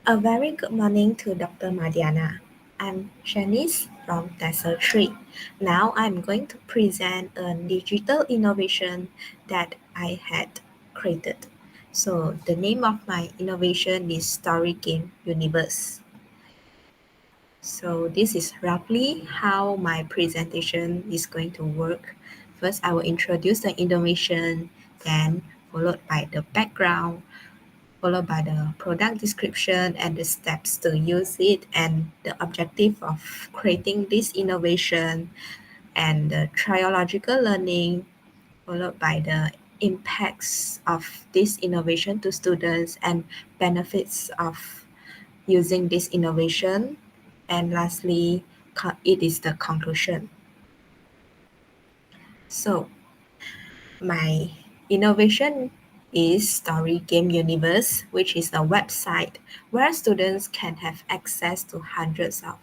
A very good morning to Dr. Madiana. I'm Shanice from Tessel 3. Now I'm going to present a digital innovation that I had created. So the name of my innovation is Story Game Universe. So this is roughly how my presentation is going to work. First, I will introduce the innovation, then followed by the background, followed by the product description and the steps to use it and the objective of creating this innovation and the triological learning, followed by the impacts of this innovation to students and benefits of using this innovation. And lastly, it is the conclusion. So my innovation is Story Game Universe, which is a website where students can have access to hundreds of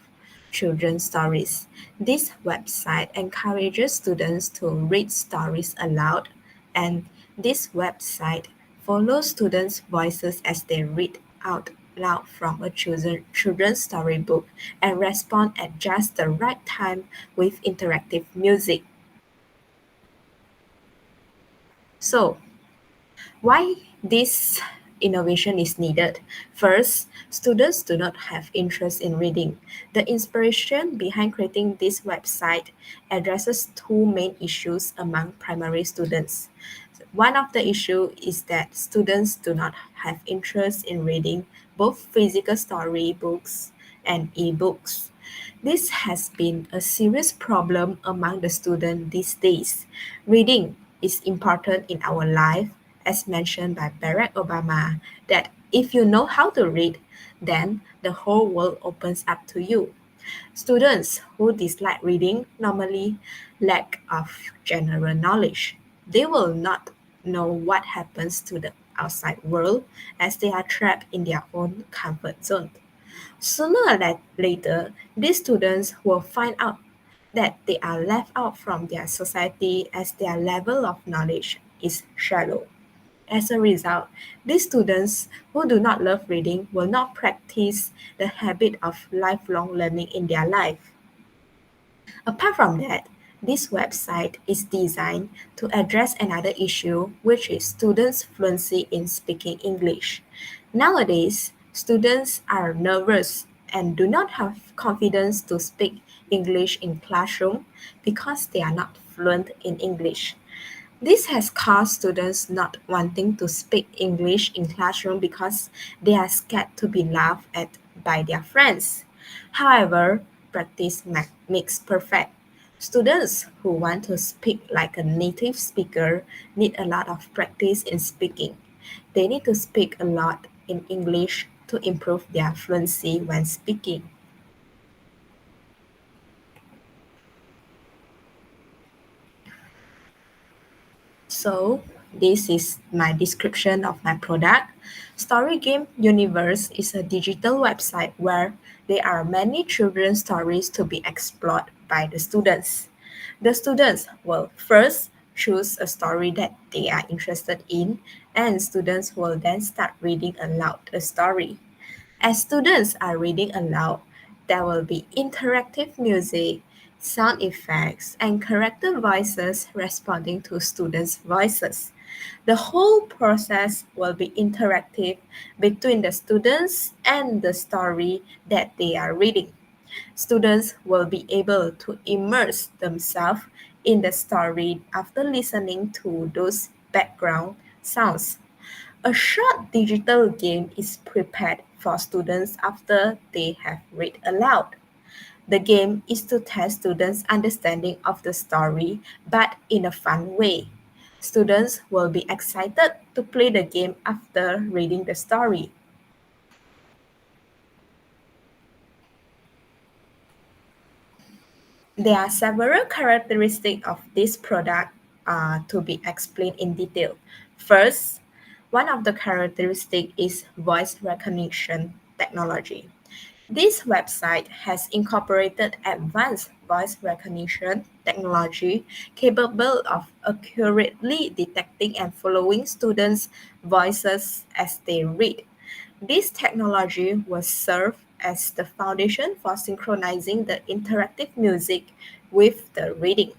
children's stories. This website encourages students to read stories aloud, and this website follows students' voices as they read out loud from a children's storybook and respond at just the right time with interactive music. So, why this innovation is needed? First, students do not have interest in reading. The inspiration behind creating this website addresses two main issues among primary students. One of the issue is that students do not have interest in reading both physical story books and e-books. This has been a serious problem among the students these days. Reading is important in our life, as mentioned by Barack Obama, that if you know how to read, then the whole world opens up to you. Students who dislike reading normally lack of general knowledge. They will not know what happens to the outside world as they are trapped in their own comfort zone. Sooner or later, these students will find out that they are left out from their society as their level of knowledge is shallow. As a result, these students who do not love reading will not practice the habit of lifelong learning in their life. Apart from that, this website is designed to address another issue, which is students' fluency in speaking English. Nowadays, students are nervous and do not have confidence to speak English in classroom because they are not fluent in English. This has caused students not wanting to speak English in classroom because they are scared to be laughed at by their friends. However, practice makes perfect. Students who want to speak like a native speaker need a lot of practice in speaking. They need to speak a lot in English to improve their fluency when speaking. So this is my description of my product. Story Game Universe is a digital website where there are many children's stories to be explored by the students. The students will first choose a story that they are interested in, and students will then start reading aloud the story. As students are reading aloud, there will be interactive music, sound effects, and character voices responding to students' voices. The whole process will be interactive between the students and the story that they are reading. Students will be able to immerse themselves in the story after listening to those background sounds. A short digital game is prepared for students after they have read aloud. The game is to test students' understanding of the story, but in a fun way. Students will be excited to play the game after reading the story. There are several characteristics of this product to be explained in detail. First, one of the characteristics is voice recognition technology. This website has incorporated advanced voice recognition technology capable of accurately detecting and following students' voices as they read. This technology will serve as the foundation for synchronizing the interactive music with the reading.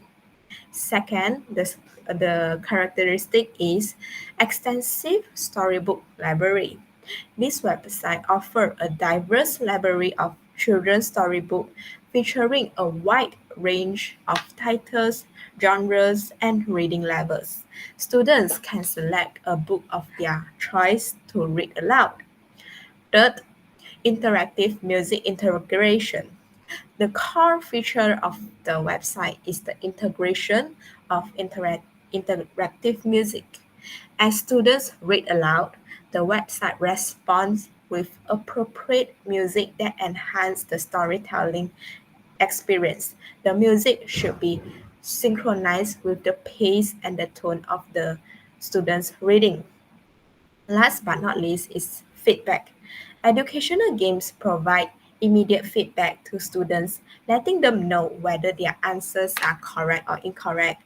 Second, the characteristic is extensive storybook library. This website offers a diverse library of children's storybook featuring a wide range of titles, genres, and reading levels. Students can select a book of their choice to read aloud. Third, interactive music integration. The core feature of the website is the integration of interactive music. As students read aloud, the website responds with appropriate music that enhance the storytelling experience. The music should be synchronized with the pace and the tone of the students' reading. Last but not least is feedback. Educational games provide immediate feedback to students, letting them know whether their answers are correct or incorrect.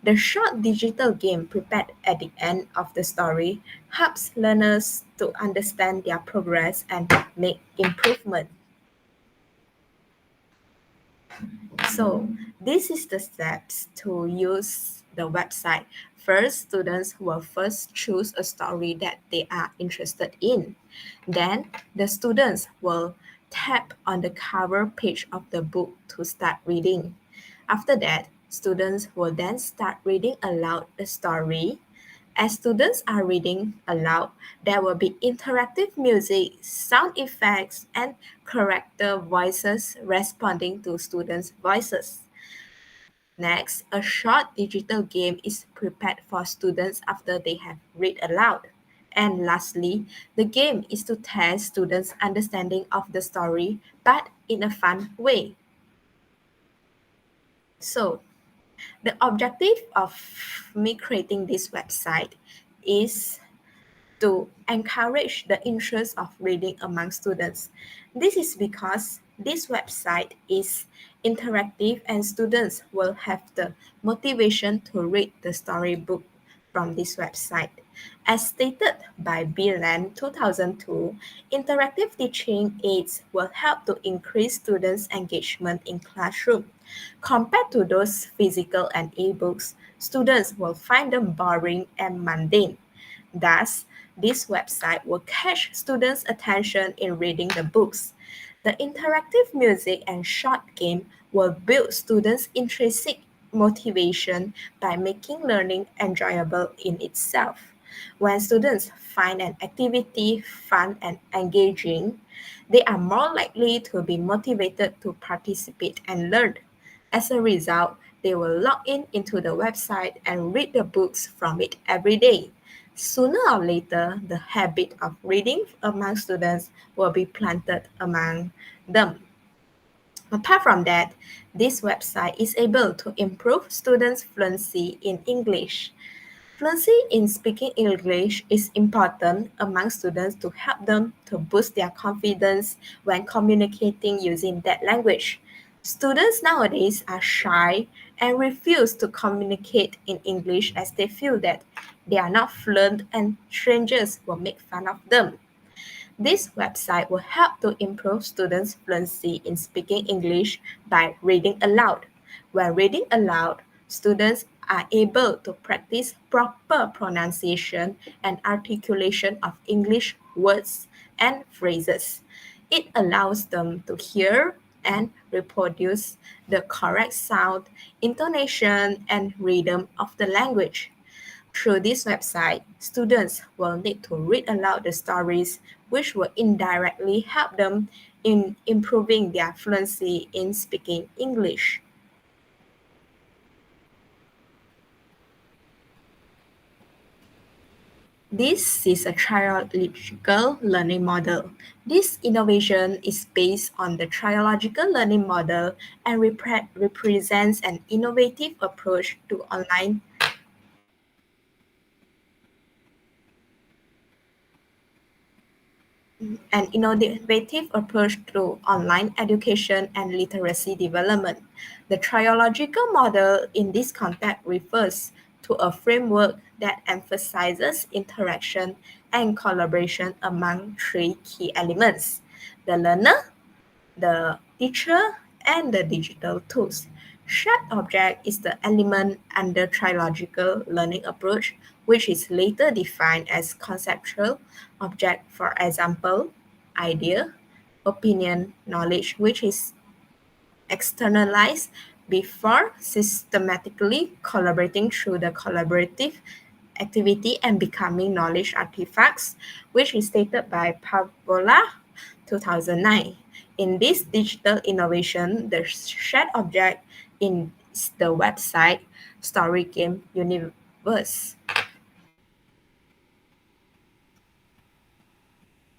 The short digital game prepared at the end of the story helps learners to understand their progress and make improvement. So this is the steps to use the website. First, students will first choose a story that they are interested in. Then the students will tap on the cover page of the book to start reading. After that, students will then start reading aloud the story. As students are reading aloud, there will be interactive music, sound effects, and character voices responding to students' voices. Next, a short digital game is prepared for students after they have read aloud. And lastly, the game is to test students' understanding of the story, but in a fun way. So, the objective of me creating this website is to encourage the interest of reading among students. This is because this website is interactive and students will have the motivation to read the storybook from this website. As stated by Bilan 2002, interactive teaching aids will help to increase students' engagement in classroom. Compared to those physical and e-books, students will find them boring and mundane. Thus, this website will catch students' attention in reading the books. The interactive music and short game will build students' intrinsic motivation by making learning enjoyable in itself. When students find an activity fun and engaging, they are more likely to be motivated to participate and learn. As a result, they will log in into the website and read the books from it every day. Sooner or later, the habit of reading among students will be planted among them. Apart from that, this website is able to improve students' fluency in English. Fluency in speaking English is important among students to help them to boost their confidence when communicating using that language. Students nowadays are shy and refuse to communicate in English as they feel that they are not fluent and strangers will make fun of them. This website will help to improve students' fluency in speaking English by reading aloud. When reading aloud, students are able to practice proper pronunciation and articulation of English words and phrases. It allows them to hear and reproduce the correct sound, intonation, and rhythm of the language. Through this website, students will need to read aloud the stories, which will indirectly help them in improving their fluency in speaking English. This is a triological learning model. This innovation is based on the triological learning model and represents an innovative approach to online an innovative approach to online education and literacy development. The triological model in this context refers to a framework that emphasizes interaction and collaboration among three key elements: the learner, the teacher, and the digital tools. Shared object is the element under trilogical learning approach, which is later defined as conceptual object, for example, idea, opinion, knowledge, which is externalized before systematically collaborating through the collaborative activity and becoming knowledge artifacts, which is stated by Pavola 2009. In this digital innovation, the shared object in the website Story Game Universe.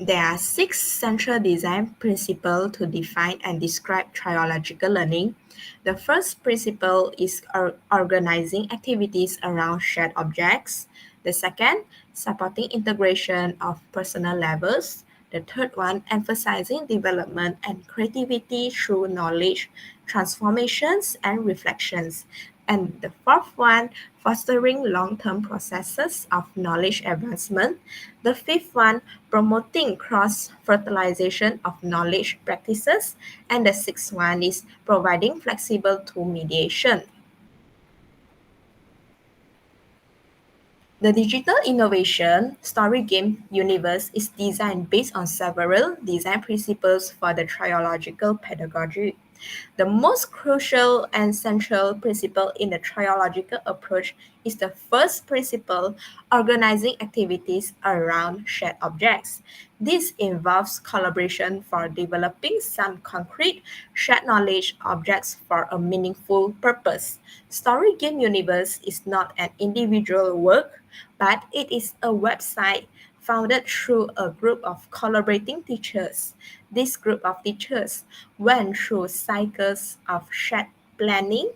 There are six central design principles to define and describe triological learning. The first principle is organizing activities around shared objects. The second, supporting integration of personal levels. The third one, emphasizing development and creativity through knowledge, transformations, and reflections. And the fourth one, fostering long-term processes of knowledge advancement. The fifth one, promoting cross-fertilization of knowledge practices. And the sixth one is providing flexible tool mediation. The digital innovation story game universe is designed based on several design principles for the triological pedagogy. The most crucial and central principle in the triological approach is the first principle, organizing activities around shared objects. This involves collaboration for developing some concrete shared knowledge objects for a meaningful purpose. Story Game Universe is not an individual work, but it is a website founded through a group of collaborating teachers. This group of teachers went through cycles of shared planning,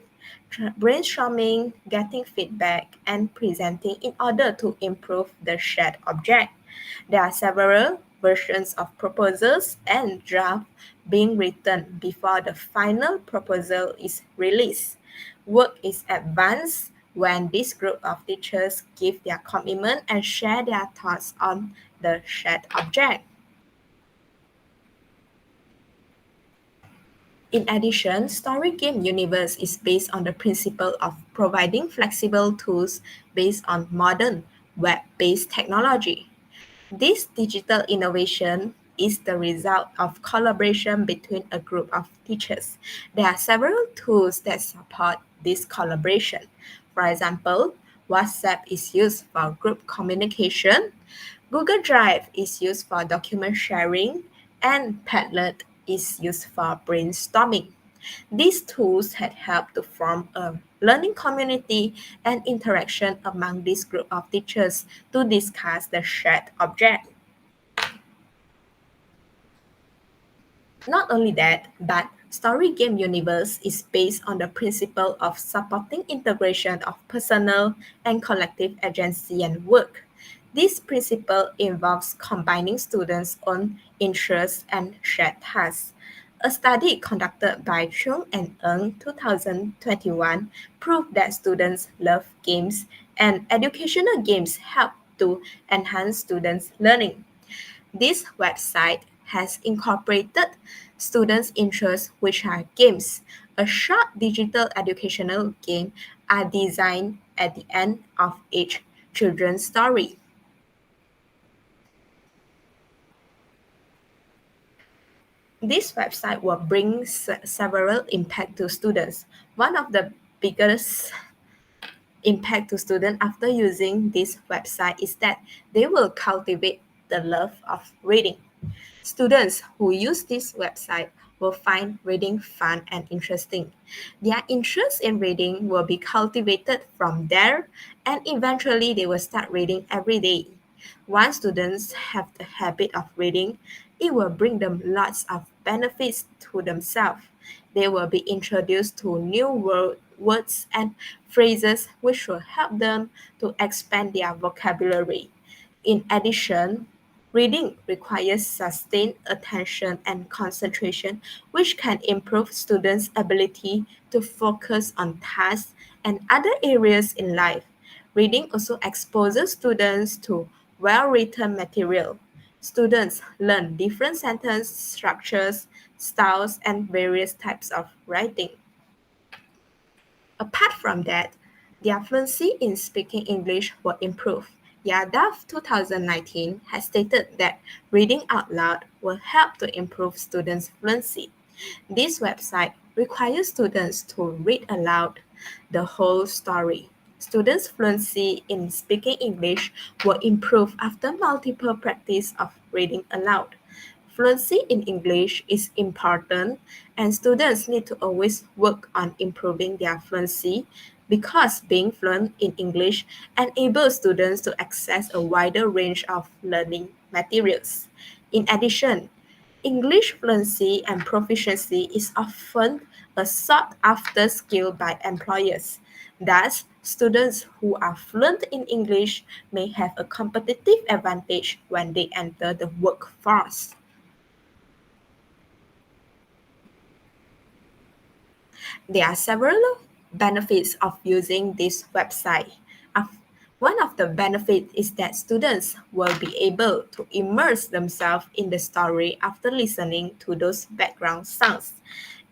brainstorming, getting feedback, and presenting in order to improve the shared object. There are several versions of proposals and drafts being written before the final proposal is released. Work is advanced when this group of teachers give their commitment and share their thoughts on the shared object. In addition, Story Game Universe is based on the principle of providing flexible tools based on modern web-based technology. This digital innovation is the result of collaboration between a group of teachers. There are several tools that support this collaboration. For example, WhatsApp is used for group communication, Google Drive is used for document sharing, and Padlet is used for brainstorming. These tools had helped to form a learning community and interaction among this group of teachers to discuss the shared object. Not only that, but Story Game Universe is based on the principle of supporting integration of personal and collective agency and work. This principle involves combining students' own interests and shared tasks. A study conducted by Chung and Ng 2021 proved that students love games and educational games help to enhance students' learning. This website has incorporated students' interests, which are games. A short digital educational game are designed at the end of each children's story. This website will bring several impact to students. One of the biggest impact to students after using this website is that they will cultivate the love of reading. Students who use this website will find reading fun and interesting. Their interest in reading will be cultivated from there, and eventually they will start reading every day. Once students have the habit of reading, it will bring them lots of benefits to themselves. They will be introduced to new words and phrases which will help them to expand their vocabulary. In addition, reading requires sustained attention and concentration, which can improve students' ability to focus on tasks and other areas in life. Reading also exposes students to well-written material. Students learn different sentence structures, styles, and various types of writing. Apart from that, their fluency in speaking English will improve. Yadav 2019 has stated that reading out loud will help to improve students' fluency. This website requires students to read aloud the whole story. Students' fluency in speaking English will improve after multiple practice of reading aloud. Fluency in English is important, and students need to always work on improving their fluency because being fluent in English enables students to access a wider range of learning materials. In addition, English fluency and proficiency is often a sought after skill by employers. Thus, students who are fluent in English may have a competitive advantage when they enter the workforce. There are several benefits of using this website. Of- One of the benefits is that students will be able to immerse themselves in the story after listening to those background sounds.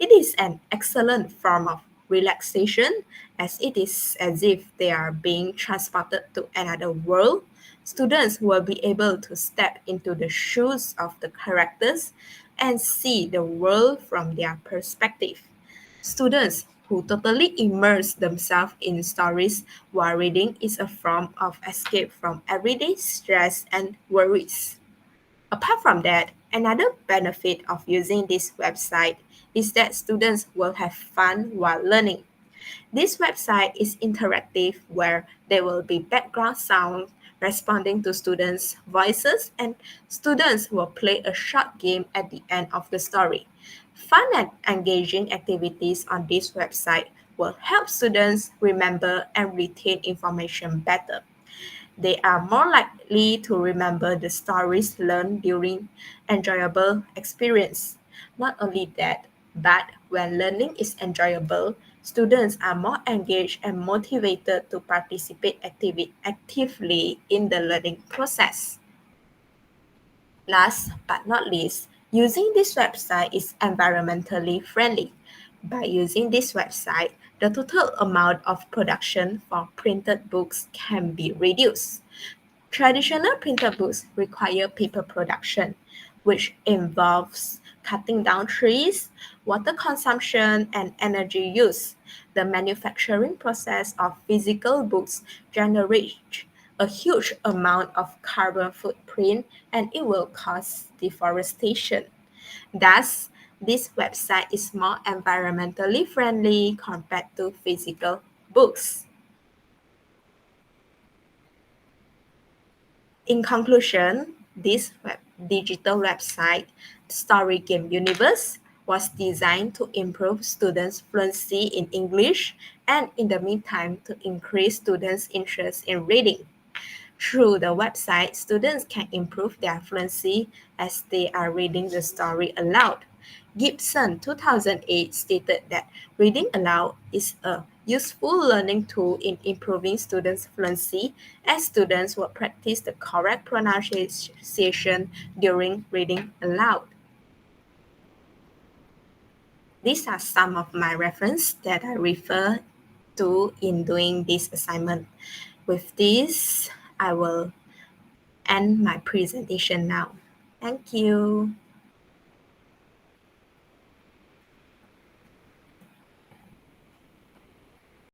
It is an excellent form of relaxation as it is as if they are being transported to another world. Students will be able to step into the shoes of the characters and see the world from their perspective. Students who totally immerse themselves in stories while reading is a form of escape from everyday stress and worries. Apart from that, another benefit of using this website is that students will have fun while learning. This website is interactive where there will be background sound responding to students' voices and students will play a short game at the end of the story. Fun and engaging activities on this website will help students remember and retain information better. They are more likely to remember the stories learned during enjoyable experience. Not only that, but when learning is enjoyable, students are more engaged and motivated to participate actively in the learning process. Last but not least, using this website is environmentally friendly. By using this website, the total amount of production for printed books can be reduced. Traditional printed books require paper production, which involves cutting down trees, water consumption, and energy use. The manufacturing process of physical books generates a huge amount of carbon footprint and it will cause deforestation. Thus, this website is more environmentally friendly compared to physical books. In conclusion, this digital website, Story Game Universe, was designed to improve students' fluency in English and in the meantime to increase students' interest in reading. Through the website, students can improve their fluency as they are reading the story aloud. Gibson 2008 stated that reading aloud is a useful learning tool in improving students' fluency as students will practice the correct pronunciation during reading aloud. These are some of my reference that I refer to in doing this assignment. With this, I will end my presentation now. Thank you.